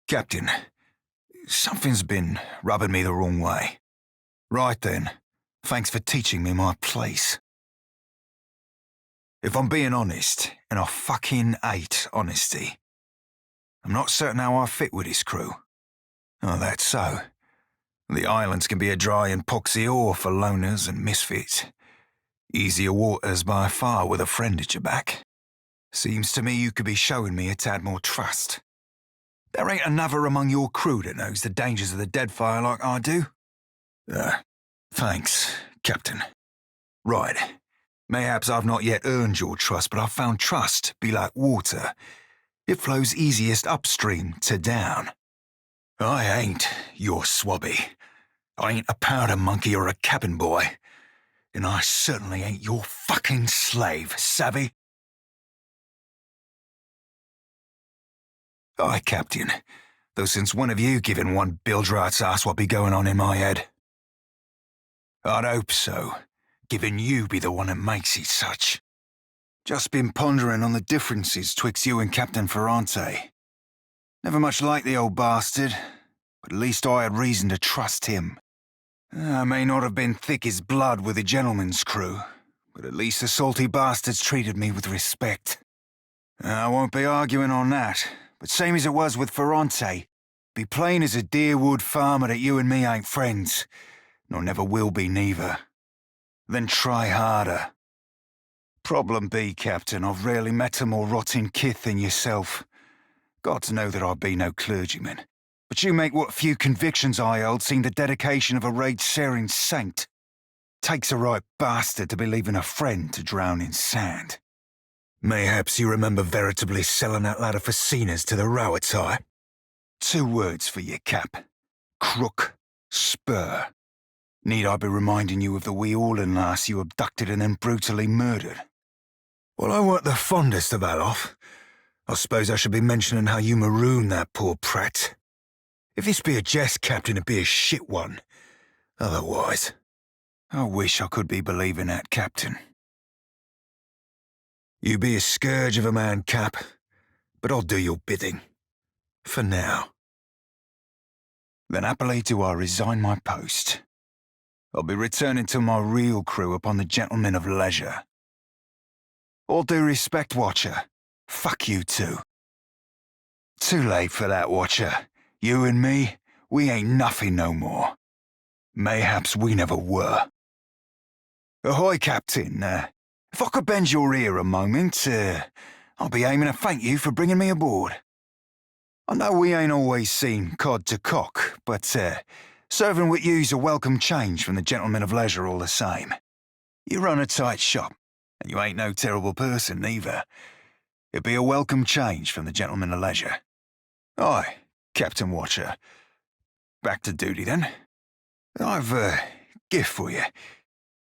Captain, something's been rubbing me the wrong way. Right then, thanks for teaching me my place. If I'm being honest, and I fucking hate honesty, I'm not certain how I fit with this crew. Oh, that's so. The islands can be a dry and poxy ore for loners and misfits. Easier waters by far with a friend at your back. Seems to me you could be showing me a tad more trust. There ain't another among your crew that knows the dangers of the Deadfire like I do. Thanks, Captain. Right. Mayhaps I've not yet earned your trust, but I've found trust be like water. It flows easiest upstream to down. I ain't your swabby. I ain't a powder monkey or a cabin boy. And I certainly ain't your fucking slave, savvy? Aye, Captain. Though since one of you giving one bilge-rat's ass what be going on in my head. I'd hope so, given you be the one that makes it such. Just been pondering on the differences twixt you and Captain Ferrante. Never much like the old bastard, but at least I had reason to trust him. I may not have been thick as blood with the gentleman's crew, but at least the salty bastards treated me with respect. I won't be arguing on that, but same as it was with Ferrante, be plain as a dear wood farmer that you and me ain't friends, nor never will be neither. Then try harder. Problem be, Captain, I've rarely met a more rotting kith than yourself. Gods know that I be no clergyman, but you make what few convictions I hold seem the dedication of a raid-searing saint. Takes a right bastard to be leaving a friend to drown in sand. Mayhaps you remember veritably selling that lad of Facinas to the Rowatai. 2 words for you, Cap. Crook, spur. Need I be reminding you of the wee Orlan lass you abducted and then brutally murdered? Well, I weren't the fondest of that lot. I suppose I should be mentioning how you marooned that poor prat. If this be a jest, Captain, it be a shit one. Otherwise, I wish I could be believing that, Captain. You be a scourge of a man, Cap, but I'll do your bidding. For now. Then happily do I resign my post. I'll be returning to my real crew upon the Gentlemen of Leisure. All due respect, Watcher. Fuck you too. Too late for that, Watcher. You and me, we ain't nothing no more. Mayhaps we never were. Ahoy, Captain. If I could bend your ear a moment, I'll be aiming to thank you for bringing me aboard. I know we ain't always seen cod to cock, but serving with you's a welcome change from the Gentlemen of Leisure all the same. You run a tight shop, and you ain't no terrible person neither. It'd be a welcome change from the Gentlemen of Leisure. Aye, Captain Watcher. Back to duty then. I've a gift for you.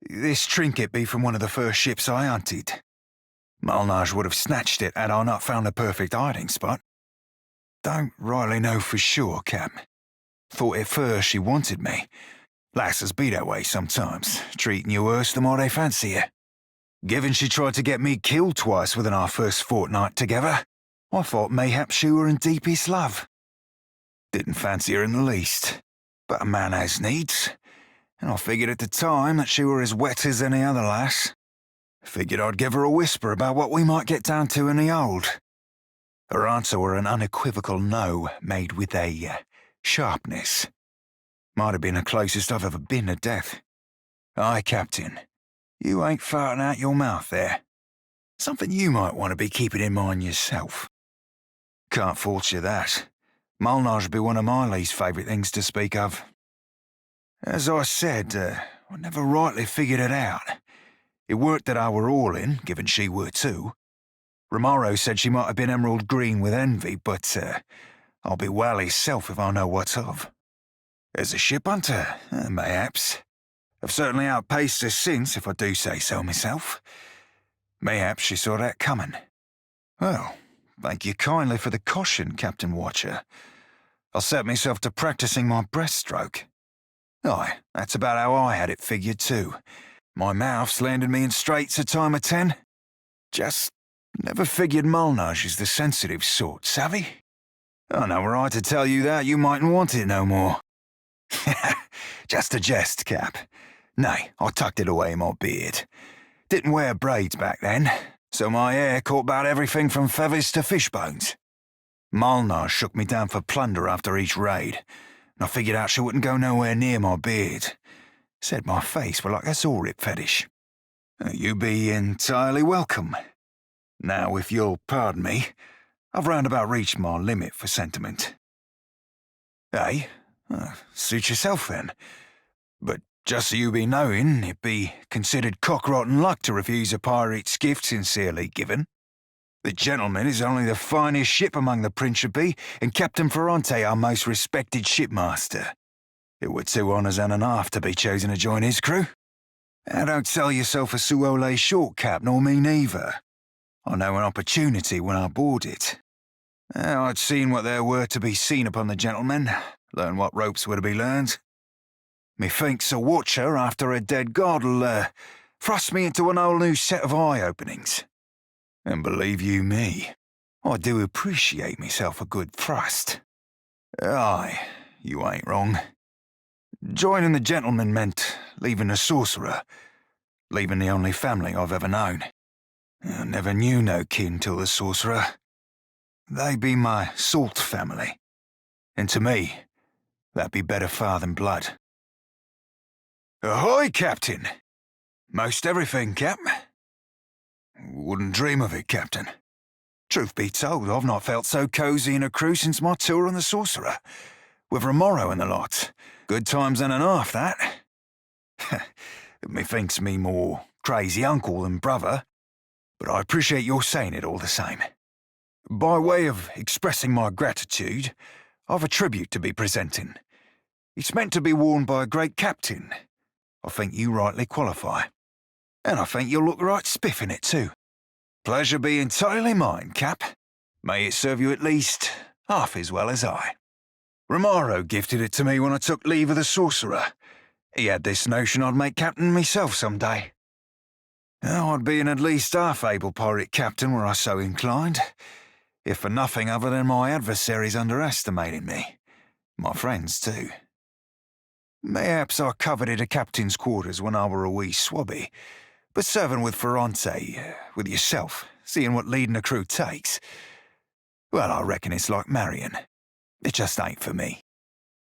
This trinket be from one of the first ships I hunted. Malnage would have snatched it had I not found a perfect hiding spot. Don't rightly know for sure, Cap. Thought at first she wanted me. Lasses be that way sometimes, treating you worse the more they fancy you. Given she tried to get me killed twice within our first fortnight together, I thought mayhaps she were in deepest love. Didn't fancy her in the least, but a man has needs, and I figured at the time that she were as wet as any other lass. Figured I'd give her a whisper about what we might get down to in the old. Her answer were an unequivocal no, made with a sharpness. Might have been the closest I've ever been to death. Aye, Captain, you ain't farting out your mouth there. Something you might want to be keeping in mind yourself. Can't fault you that. Malnage be one of my least favourite things to speak of. As I said, I never rightly figured it out. It worked that I were all in, given she were too. Romaro said she might have been emerald green with envy, but I'll be well hisself if I know what's of. As a ship hunter, mayhaps. I've certainly outpaced her since, if I do say so myself. Mayhaps she saw that coming. Well, thank you kindly for the caution, Captain Watcher. I'll set myself to practising my breaststroke. Aye, that's about how I had it figured too. My mouth's landed me in straits a time of 10. Just never figured Malnage is the sensitive sort, savvy? I know right to tell you that you mightn't want it no more. Just a jest, Cap. Nay, I tucked it away in my beard. Didn't wear braids back then, so my hair caught about everything from feathers to fish bones. Malnar shook me down for plunder after each raid, and I figured out she wouldn't go nowhere near my beard. Said my face were like a saw-rip fetish. You be entirely welcome. Now, if you'll pardon me, I've round about reached my limit for sentiment. Eh? Suit yourself then. But just so you be knowing, it be considered cock-rotten luck to refuse a pirate's gift sincerely given. The gentleman is only the finest ship among the Principe, and Captain Ferrante our most respected shipmaster. It were 2 honours and a half to be chosen to join his crew. Now don't sell yourself a Suole short, Cap, nor me neither. I know an opportunity when I bought it. I'd seen what there were to be seen upon the gentleman, learn what ropes were to be learned. Methinks a watcher after a dead god'll thrust me into an whole new set of eye-openings. And believe you me, I do appreciate myself a good thrust. Aye, you ain't wrong. Joining the gentleman meant leaving the sorcerer, leaving the only family I've ever known. I never knew no kin till the sorcerer. They be my salt family, and to me, that be better far than blood. Ahoy, Captain! Most everything, Cap. Wouldn't dream of it, Captain. Truth be told, I've not felt so cosy in a crew since my tour on the Sorcerer, with Remoro and the lot. Good times and a half, that. Methinks me more crazy uncle than brother, but I appreciate your saying it all the same. By way of expressing my gratitude, I've a tribute to be presenting. It's meant to be worn by a great captain. I think you rightly qualify. And I think you'll look right spiff in it too. Pleasure be entirely mine, Cap. May it serve you at least half as well as I. Remaro gifted it to me when I took leave of the Sorcerer. He had this notion I'd make captain myself some day. Now, I'd be an at least half-able pirate captain were I so inclined, if for nothing other than my adversaries underestimating me. My friends, too. Mayhaps I coveted a captain's quarters when I were a wee swabby, but serving with Ferrante, with yourself, seeing what leading a crew takes, well, I reckon it's like marrying. It just ain't for me.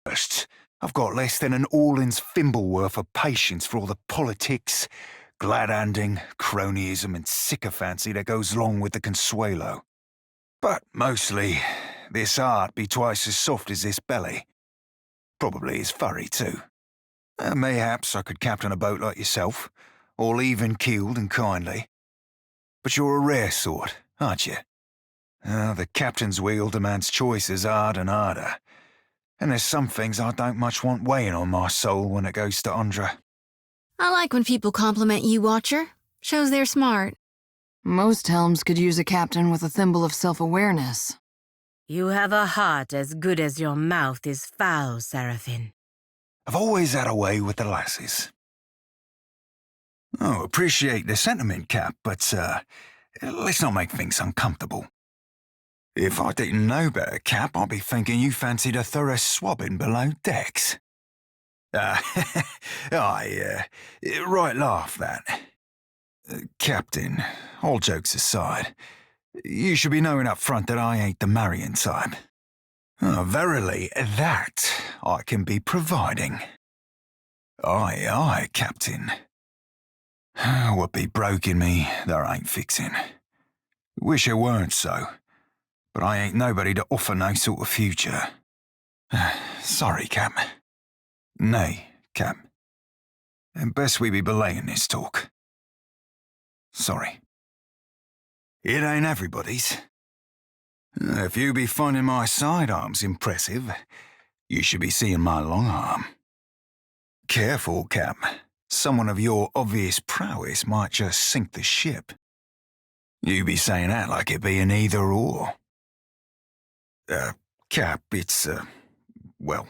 First, I've got less than an all-in's thimble worth of patience for all the politics, glad-handing, cronyism and sycophancy that goes along with the Consuelo. But mostly, this heart be twice as soft as this belly. Probably as furry, too. Mayhaps I could captain a boat like yourself, all even-keeled and kindly. But you're a rare sort, aren't you? The captain's wheel demands choices hard and harder. And there's some things I don't much want weighing on my soul when it goes to Andra. I like when people compliment you, Watcher. Shows they're smart. Most helms could use a captain with a thimble of self-awareness. You have a heart as good as your mouth is foul, Serafen. I've always had a way with the lasses. Oh, appreciate the sentiment, Cap, but, let's not make things uncomfortable. If I didn't know better, Cap, I'd be thinking you fancied a thorough swabbing below decks. Right laugh, that. Captain, all jokes aside, you should be knowing up front that I ain't the marrying type. Verily, that I can be providing. Aye, Captain. What be broken me, there ain't fixing. Wish it weren't so, but I ain't nobody to offer no sort of future. Sorry, Cap. Nay, Cap. And best we be belaying this talk. Sorry. It ain't everybody's. If you be finding my sidearms impressive, you should be seeing my long arm. Careful, Cap. Someone of your obvious prowess might just sink the ship. You be saying that like it be an either-or. Cap, it's, well,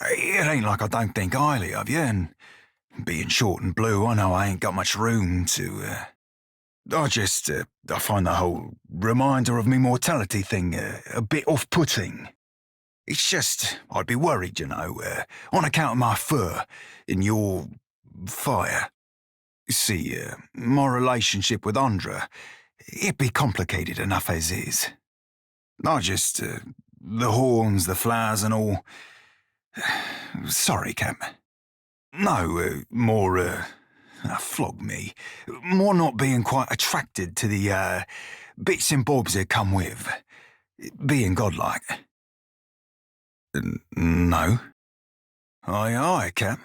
it ain't like I don't think highly of you, and being short and blue, I know I ain't got much room to, I find the whole reminder of me mortality thing a bit off-putting. It's just, I'd be worried, on account of my fur in your fire. See, my relationship with Andra, it'd be complicated enough as is. I just, the horns, the flowers and all. Sorry, Cap. No, more, flog me. More not being quite attracted to the, bits and bobs that come with being godlike. No. Aye, Cap.